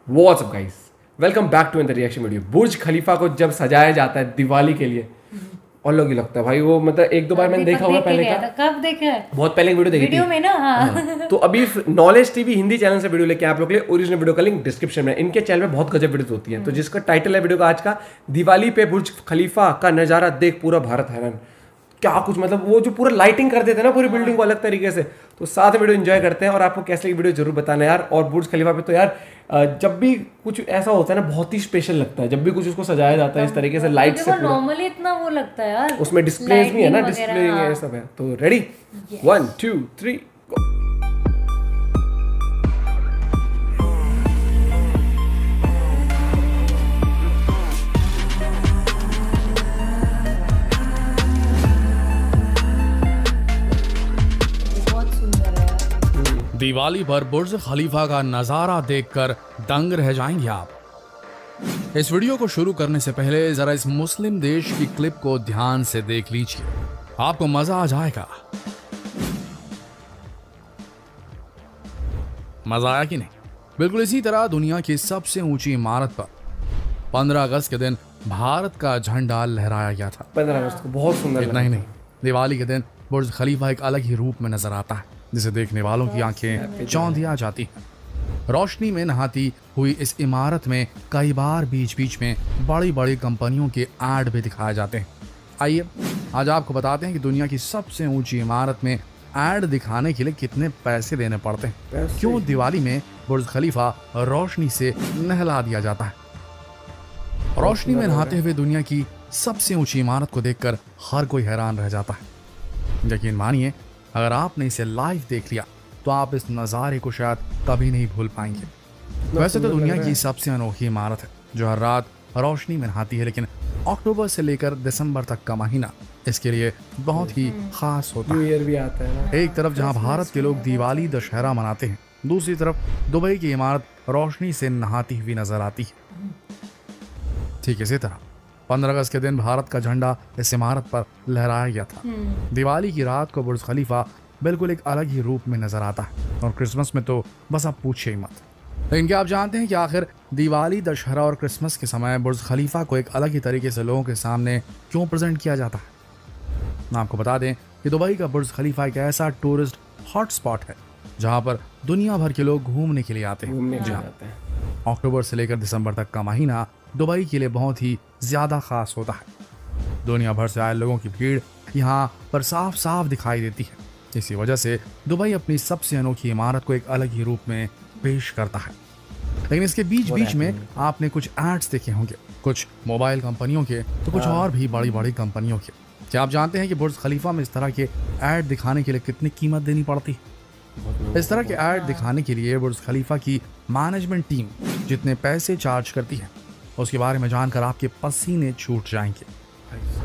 What's up guys, welcome back to the reaction video. Burj Khalifa को जब सजाया जाता है दिवाली के लिए, और लोग लगता है भाई वो मतलब एक दो बार मैंने देखा हुआ पहले का। कब देखा है? बहुत पहले वीडियो देखी वीडियो थी में ना। हाँ। तो अभी नॉलेज टीवी हिंदी चैनल से वीडियो लेके आप लोग के लिए ओरिजिनल वीडियो का लिंक डिस्क्रिप्शन में। इनके चैनल में बहुत गजब वीडियोस होती हैं। तो जिसका टाइटल है वीडियो का आज का, दिवाली पे बुर्ज खलीफा का नजारा देख पूरा भारत हैरान। क्या कुछ मतलब वो जो पूरा लाइटिंग कर देते हैं ना पूरी बिल्डिंग को अलग तरीके से। तो साथ में वीडियो एंजॉय करते हैं और आपको कैसे वीडियो जरूर बताना यार। और बुर्ज खलीफा पे तो यार जब भी कुछ ऐसा होता है ना बहुत ही स्पेशल लगता है, जब भी कुछ उसको सजाया जाता है इस तरीके से लाइट से। नॉर्मली इतना वो लगता है यार, उसमें डिस्प्लेज भी है ना, डिस्प्ले ये सब है। तो रेडी, 1 2 3 दिवाली पर बुर्ज खलीफा का नजारा देखकर दंग रह जाएंगे आप। इस वीडियो को शुरू करने से पहले जरा इस मुस्लिम देश की क्लिप को ध्यान से देख लीजिए, आपको मजा आ जाएगा। मजा आया कि नहीं? बिल्कुल इसी तरह दुनिया की सबसे ऊंची इमारत पर 15 अगस्त के दिन भारत का झंडा लहराया गया था। 15 अगस्त को बहुत सुंदर। इतना ही नहीं, दिवाली के दिन बुर्ज खलीफा एक अलग ही रूप में नजर आता है जिसे देखने वालों की आंखें चौंधिया जाती हैं। रोशनी में नहाती हुई इस इमारत में कई बार बीच बीच में बड़ी बड़ी कंपनियों के ऐड भी दिखाए जाते हैं। आइए आज आपको बताते हैं कि दुनिया की सबसे ऊंची इमारत में ऐड दिखाने के लिए कितने पैसे देने पड़ते हैं, क्यों दिवाली में बुर्ज खलीफा रोशनी से नहला दिया जाता है। रोशनी में नहाते हुए दुनिया की सबसे ऊंची इमारत को देखकर हर कोई हैरान रह जाता है। यकीन मानिए, अगर आपने इसे लाइव देख लिया तो आप इस नज़ारे को शायद कभी नहीं भूल पाएंगे। वैसे तो दुनिया की सबसे अनोखी इमारत है जो हर रात रोशनी में नहाती है, लेकिन अक्टूबर से लेकर दिसंबर तक का महीना इसके लिए बहुत ही खास होता है। न्यू ईयर भी आता है ना। एक तरफ जहां भारत के लोग दिवाली दशहरा मनाते हैं, दूसरी तरफ दुबई की इमारत रोशनी से नहाती हुई नजर आती है। ठीक इसी तरह 15 अगस्त के दिन भारत का झंडा इस इमारत पर लहराया गया था। दिवाली की रात को बुर्ज खलीफा बिल्कुल एक अलग ही रूप में नजर आता है, और क्रिसमस में तो बस आप पूछिए ही मत। लेकिन क्या आप जानते हैं कि आखिर दिवाली, दशहरा और क्रिसमस के समय बुर्ज खलीफा को एक अलग ही तरीके से लोगों के सामने क्यों प्रेजेंट किया जाता है? आपको बता दें कि दुबई का बुर्ज खलीफा एक ऐसा टूरिस्ट हॉटस्पॉट है जहाँ पर दुनिया भर के लोग घूमने के लिए आते हैं। अक्टूबर से लेकर दिसंबर तक का महीना दुबई के लिए बहुत ही ज्यादा खास होता है। दुनिया भर से आए लोगों की भीड़ यहाँ पर साफ साफ दिखाई देती है। इसी वजह से दुबई अपनी सबसे अनोखी इमारत को एक अलग ही रूप में पेश करता है। लेकिन इसके बीच बीच में आपने कुछ एड्स देखे होंगे, कुछ मोबाइल कंपनियों के तो कुछ और भी बड़ी बड़ी कंपनियों के। क्या आप जानते हैं कि बुर्ज खलीफा में इस तरह के ऐड दिखाने के लिए कितनी कीमत देनी पड़ती है? इस तरह के ऐड दिखाने के लिए बुर्ज खलीफा की मैनेजमेंट टीम जितने पैसे चार्ज करती है उसके बारे में जानकर आपके पसीने छूट जाएंगे।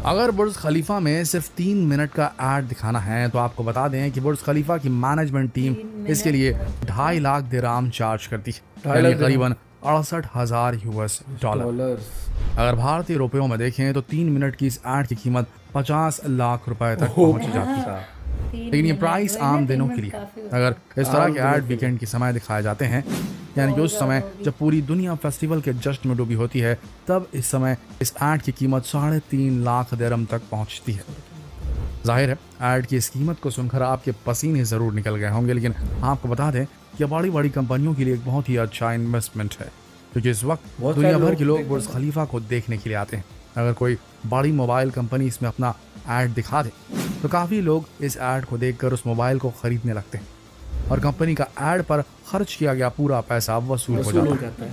अगर बुर्ज खलीफा में सिर्फ 3 मिनट का ऐड दिखाना है तो आपको बता दें कि बुर्ज खलीफा की मैनेजमेंट टीम इसके लिए 2.5 लाख दिरहाम चार्ज करती है, यानी करीबन 68,000 US डॉलर। अगर भारतीय रुपयों में देखें तो 3 मिनट की इस ऐड की कीमत 50 लाख रुपए तक पहुंच जाती है। लेकिन ये प्राइस आम दिनों के लिए। अगर इस तरह के ऐड वीकेंड के समय दिखाए जाते हैं, यानी कि उस समय जब पूरी दुनिया फेस्टिवल के जश्न में डूबी होती है, तब इस समय इस ऐड की कीमत 3.5 लाख दिरहम तक पहुंचती है। जाहिर है ऐड की इस कीमत को सुनकर आपके पसीने जरूर निकल गए होंगे, लेकिन आपको बता दें कि बड़ी बड़ी कंपनियों के लिए एक बहुत ही अच्छा इन्वेस्टमेंट है, क्योंकि इस वक्त दुनिया भर के लोग बुर्ज खलीफा को देखने के लिए आते हैं। अगर कोई बड़ी मोबाइल कंपनी इसमें अपना ऐड दिखा दे तो काफ़ी लोग इस ऐड को देखकर उस मोबाइल को खरीदने लगते हैं, और कंपनी का ऐड पर खर्च किया गया पूरा पैसा वसूल हो जाता है।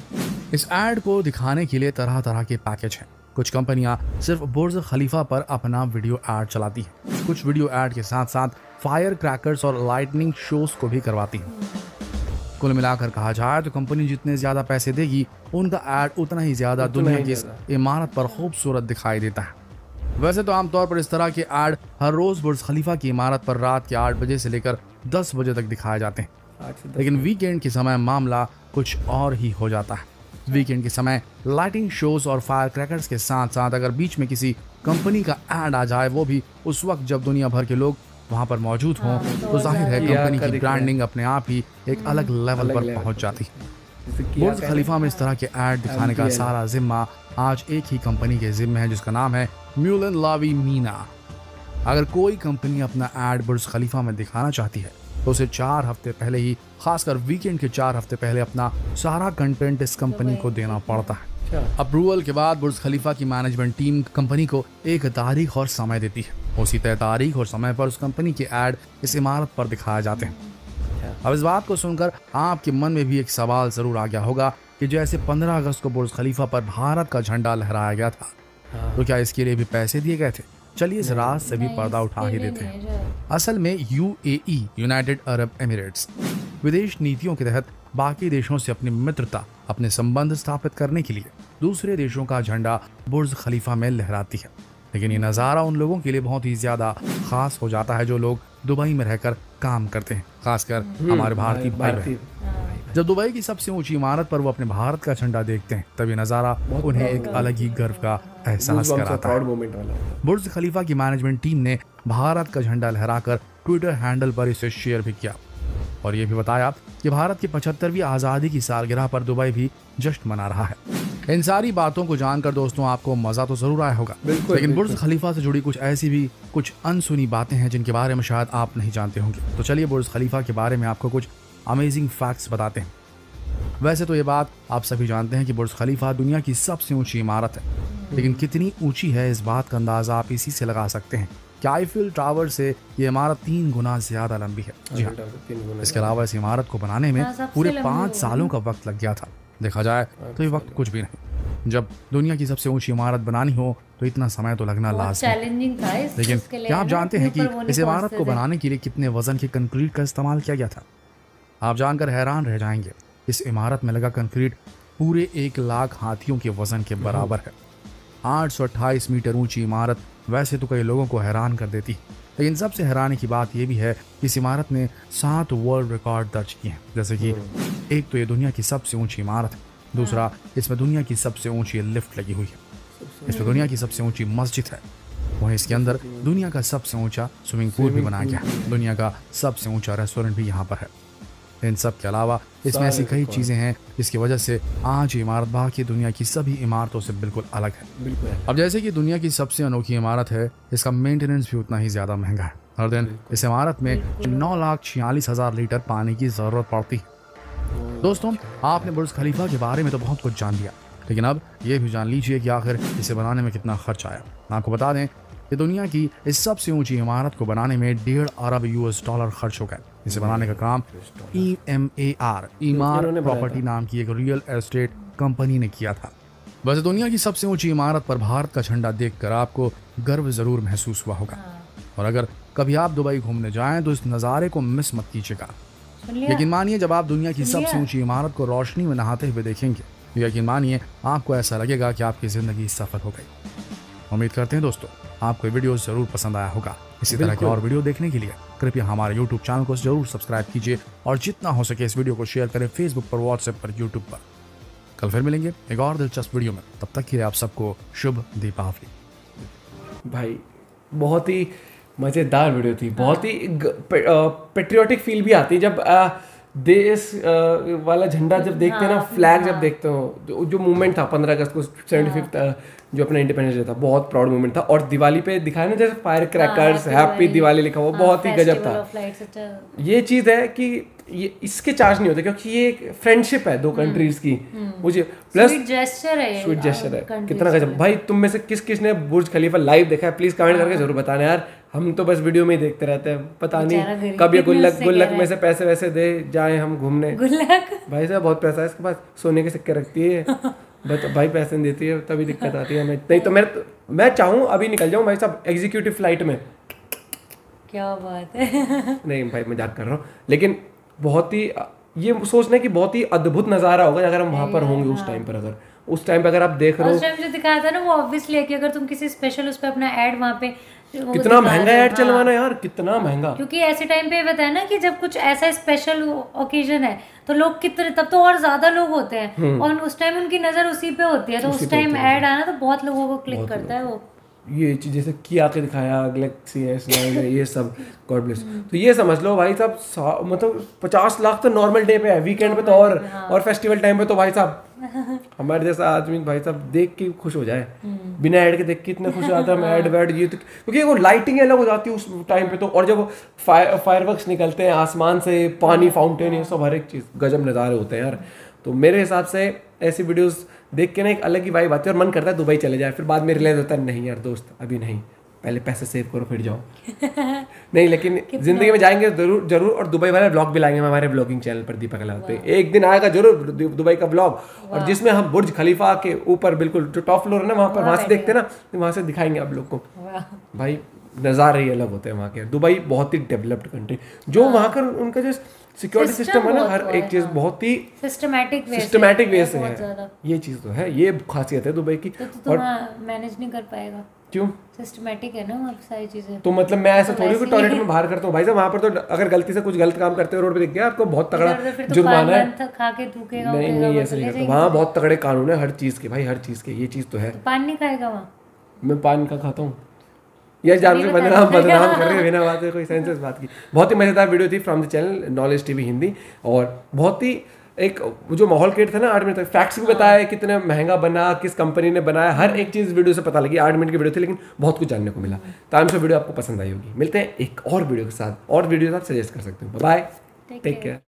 इस ऐड को दिखाने के लिए तरह तरह के पैकेज हैं। कुछ कंपनियां सिर्फ बुर्ज खलीफा पर अपना वीडियो ऐड चलाती हैं, कुछ वीडियो ऐड के साथ साथ फायर क्रैकर्स और लाइटनिंग शोज को भी करवाती हैं। कुल मिलाकर कहा जाए तो कंपनी जितने ज्यादा पैसे देगी उनका ऐड उतना ही ज्यादा दुनिया की इमारत पर खूबसूरत दिखाई देता है। वैसे तो आमतौर पर इस तरह के ऐड हर रोज बुर्ज खलीफा की इमारत पर रात के 8 बजे से लेकर 10 बजे तक दिखाए जाते हैं, लेकिन वीकेंड के समय मामला कुछ और ही हो जाता है। वीकेंड के समय लाइटिंग शोज और फायर क्रैकर्स के साथ साथ अगर बीच में किसी कंपनी का ऐड आ जाए, वो भी उस वक्त जब दुनिया भर के लोग वहाँ पर मौजूद हों, तो जाहिर है कंपनी की ब्रांडिंग अपने आप ही एक अलग लेवल पर पहुँच जाती है। बुर्ज खलीफा में इस तरह के ऐड दिखाने का सारा जिम्मा आज एक ही कंपनी के जिम्मे है, जिसका नाम है म्यूलन लावी मीना। अगर कोई कंपनी अपना ऐड बुर्ज खलीफा में दिखाना चाहती है तो उसे 4 हफ्ते पहले ही, खासकर वीकेंड के 4 हफ्ते पहले अपना सारा कंटेंट इस कंपनी को देना पड़ता है। अप्रूवल के बाद बुर्ज खलीफा की मैनेजमेंट टीम कंपनी को एक तारीख और समय देती है। उसी तय तारीख और समय पर उस कंपनी के ऐड इस इमारत पर दिखाए जाते हैं। अब इस बात को सुनकर आपके मन में भी एक सवाल जरूर आ गया होगा कि जैसे 15 अगस्त को बुर्ज खलीफा पर भारत का झंडा लहराया गया था, तो क्या इसके लिए भी पैसे दिए गए थे? चलिए इस राज से भी पर्दा उठा ही देते हैं। असल में यूएई, यूनाइटेड अरब एमिरेट्स, विदेश नीतियों के तहत बाकी देशों से अपनी मित्रता, अपने संबंध स्थापित करने के लिए दूसरे देशों का झंडा बुर्ज खलीफा में लहराती है। लेकिन ये नज़ारा उन लोगों के लिए बहुत ही ज्यादा खास हो जाता है जो लोग दुबई में रहकर काम करते हैं, खासकर हमारे भारतीय भाई बहन। जब दुबई की सबसे ऊंची इमारत पर वो अपने भारत का झंडा देखते हैं, तब ये नज़ारा उन्हें एक अलग ही गर्व का एहसास कराता है। बुर्ज खलीफा की मैनेजमेंट टीम ने भारत का झंडा लहराकर ट्विटर हैंडल पर इसे शेयर भी किया और ये भी बताया कि भारत की 75वीं आज़ादी की सालगिरह पर दुबई भी जश्न मना रहा है। इन सारी बातों को जानकर दोस्तों आपको मजा तो जरूर आया होगा, लेकिन बुर्ज खलीफा से जुड़ी कुछ अनसुनी बातें हैं जिनके बारे में शायद आप नहीं जानते होंगे। तो चलिए बुर्ज खलीफा के बारे में आपको कुछ अमेजिंग फैक्ट्स बताते हैं। वैसे तो ये बात आप सभी जानते हैं कि बुर्ज खलीफा दुनिया की सबसे ऊंची इमारत है, लेकिन कितनी ऊंची है इस बात का अंदाजा आप इसी से लगा सकते हैं कि आईफिल टावर से ये इमारत 3 गुना ज्यादा लंबी है। जी हाँ, इसके अलावा इस इमारत को बनाने में पूरे 5 सालों का वक्त लग गया था। देखा जाए तो ये वक्त कुछ भी नहीं। जब दुनिया की सबसे ऊंची इमारत बनानी हो तो इतना समय तो लगना लाजमी था। लेकिन क्या आप जानते हैं कि इस इमारत को बनाने के लिए कितने वजन के कंक्रीट का इस्तेमाल किया गया था? आप जानकर हैरान रह जाएंगे। इस इमारत में लगा कंक्रीट पूरे 1 लाख हाथियों के वजन के बराबर है। 828 मीटर ऊंची इमारत वैसे तो कई लोगों को हैरान कर देती, लेकिन सबसे हैरानी की बात यह भी है कि इस इमारत ने 7 वर्ल्ड रिकॉर्ड दर्ज किए हैं। जैसे कि एक तो ये दुनिया की सबसे ऊंची इमारत है, दूसरा इसमें दुनिया की सबसे ऊंची लिफ्ट लगी हुई है, इसमें दुनिया की सबसे ऊंची मस्जिद है, वहीं इसके अंदर दुनिया का सबसे ऊंचा स्विमिंग पूल भी बनाया गया है, दुनिया का सबसे ऊंचा रेस्टोरेंट भी यहाँ पर है। इन सब के अलावा इसमें ऐसी कई चीज़ें हैं जिसकी वजह से आज ये इमारत बाकी दुनिया की सभी इमारतों से बिल्कुल अलग है। अब जैसे कि दुनिया की सबसे अनोखी इमारत है, इसका मेंटेनेंस भी उतना ही ज़्यादा महंगा है। हर दिन इस इमारत में 9,46,000 लीटर पानी की ज़रूरत पड़ती है। दोस्तों, आपने बुर्ज खलीफा के बारे में तो बहुत कुछ जान लिया, लेकिन अब ये भी जान लीजिए कि आखिर इसे बनाने में कितना खर्च आया। आपको बता दें कि दुनिया की इस सबसे ऊंची इमारत को बनाने में $1.5 अरब खर्च हो गए। इसे बनाने का काम ईमार प्रॉपर्टी नाम की एक रियल एस्टेट कंपनी ने किया था। वैसे दुनिया की सबसे ऊंची इमारत पर भारत का झंडा देखकर आपको गर्व जरूर महसूस हुआ होगा, और अगर कभी आप दुबई घूमने जाएं तो इस नज़ारे को मिस मत कीजिएगा। लेकिन मानिए जब आप दुनिया की सबसे ऊंची इमारत को रोशनी में नहाते हुए देखेंगे, यकीन मानिए आपको ऐसा लगेगा कि आपकी जिंदगी सफल हो गई। उम्मीद करते हैं दोस्तों आपको ये वीडियो जरूर पसंद आया होगा। इसी तरह के और वीडियो देखने के लिए कृपया हमारे YouTube चैनल को जरूर सब्सक्राइब कीजिए और जितना हो सके इस वीडियो को शेयर करें फेसबुक पर, व्हाट्सएप पर, यूट्यूब पर। कल फिर मिलेंगे एक और दिलचस्प वीडियो में, तब तक के लिए आप सबको शुभ दीपावली। भाई बहुत ही मज़ेदार वीडियो थी, बहुत ही पेट्रियोटिक फील भी आती है जब देश वाला झंडा जब देखते हैं ना, फ्लैग जब देखते हो, जो मूवमेंट था 15 अगस्त को 75th जो अपना इंडिपेंडेंस डे था, बहुत प्राउड मूवमेंट था। और दिवाली पे दिखाया ना जैसे फायर क्रैकर्स, हैप्पी दिवाली लिखा हुआ, बहुत ही गजब था। ये चीज़ है कि ये इसके चार्ज नहीं होते क्योंकि ये फ्रेंडशिप है 2 कंट्रीज की, मुझे प्लस स्वीट जेस्चर है। कितना गजब। भाई तुम में से किस किस ने बुर्ज खलीफा लाइव देखा है, प्लीज कमेंट करके जरूर बताना यार। हम तो बस वीडियो में ही देखते रहते हैं, पता नहीं कब ये गुल्लक में से पैसे वैसे दे जाए हम घूमने। भाई साहब बहुत पैसा है इसके पास, सोने के सिक्के रखती है, भाई पैसे नहीं देती है, तभी दिक्कत आती है। नहीं तो मैं चाहूँ अभी निकल जाऊँ भाई साहब एग्जीक्यूटिव फ्लाइट में। क्या बात है। नहीं भाई मजाक कर रहा हूँ, लेकिन बहुत ही ये सोचना है कि बहुत ही अद्भुत नज़ारा होगा अगर हम वहाँ पर होंगे उस टाइम पर। अगर उस टाइम पे अगर आप देख रहे हो, उस टाइम जो दिखाया था ना वो ऑब्वियसली है कि अगर तुम किसी स्पेशल उस पे अपना ऐड वहाँ पे कितना महंगा ऐड चलवाना यार, कितना महंगा। क्योंकि ऐसे टाइम पे बताया ना कि जब कुछ ऐसा स्पेशल ओकेजन है तो लोग कितने, तब तो और ज्यादा लोग होते हैं और उस टाइम उनकी नजर उसी पे होती है, तो उस टाइम ऐड आना तो बहुत लोगों को क्लिक करता है वो। ये चीज़ जैसे किया के दिखाया, गैलेक्सी S9 है, ये सब गॉड ब्लेस। तो ये समझ लो भाई साहब, मतलब 50 लाख तो नॉर्मल डे पे है, वीकेंड पे तो और फेस्टिवल टाइम पे तो भाई साहब हमारे जैसा आदमी भाई साहब देख के खुश हो जाए, बिना ऐड के देख के इतना खुश हो जाता है। मैं ऐड वैड ये तो क्योंकि वो लाइटिंग अलग हो जाती है उस टाइम पे तो, और जब फायरवर्क्स निकलते हैं आसमान से, पानी फाउंटेन, ये सब हर एक चीज़ गजब नज़ारे होते हैं यार। तो मेरे हिसाब से ऐसी वीडियोस देख के ना एक अलग ही वाइब आती है और मन करता है दुबई चले जाए। फिर बाद में रियलाइज होता है नहीं यार दोस्त अभी नहीं, पहले पैसे सेव करो फिर जाओ। नहीं लेकिन जिंदगी में जाएंगे जरूर जरूर, और दुबई वाले ब्लॉग भी लाएंगे हमारे ब्लॉगिंग चैनल पर दीपक अलाउद्दीन पे। एक दिन आएगा जरूर दुबई का ब्लॉग, और जिसमें हम बुर्ज खलीफा के ऊपर बिल्कुल जो टॉप फ्लोर है ना वहाँ पर, वहाँ से देखते हैं ना, वहाँ से दिखाएंगे आप लोग को। भाई नज़ारे ही अलग होते हैं वहाँ के। दुबई बहुत ही डेवलप्ड कंट्री, जो वहाँ का उनका जो सिक्योरिटी सिस्टम है ना, हर एक चीज़ बहुत ही सिस्टमैटिक वे से है। ये चीज़ तो है, ये खासियत है दुबई की। और मैनेज नहीं कर पाएगा, क्यों? सिस्टमैटिक है ना वहाँ सारी चीजें। तो मतलब मैं ऐसा थोड़ी कोई टॉयलेट में बाहर करता हूँ भाई साहब, वहाँ पर तो अगर गलती से कुछ गलत काम करते हो रोड पे दिख गया आपको बहुत तगड़ा जुर्माना है। खा के थूकेगा, नहीं ऐसे नहीं करता, वहाँ बहुत तगड़े कानून है हर चीज़ के भाई, हर चीज़ के। ये चीज़ तो है। पान नहीं खाएगा वहाँ? मैं पान का खाता हूँ यार, जान से बदनाम कर रहे हैं बिना बात कोई सेंसेस बात की। बहुत ही मज़ेदार वीडियो थी from the channel knowledge TV Hindi, और बहुत ही एक जो माहौल क्रिएट था ना 8 मिनट तक, फैक्ट्स भी बताया कितना महंगा बना, किस कंपनी ने बनाया, हर एक चीज़ वीडियो से पता लगी। 8 मिनट की वीडियो थी लेकिन बहुत कुछ जानने को मिला। तो आई एम श्योर वीडियो आपको पसंद आई होगी। मिलते हैं एक और वीडियो के साथ, और वीडियो आप सजेस्ट कर सकते हो। Bye, take care.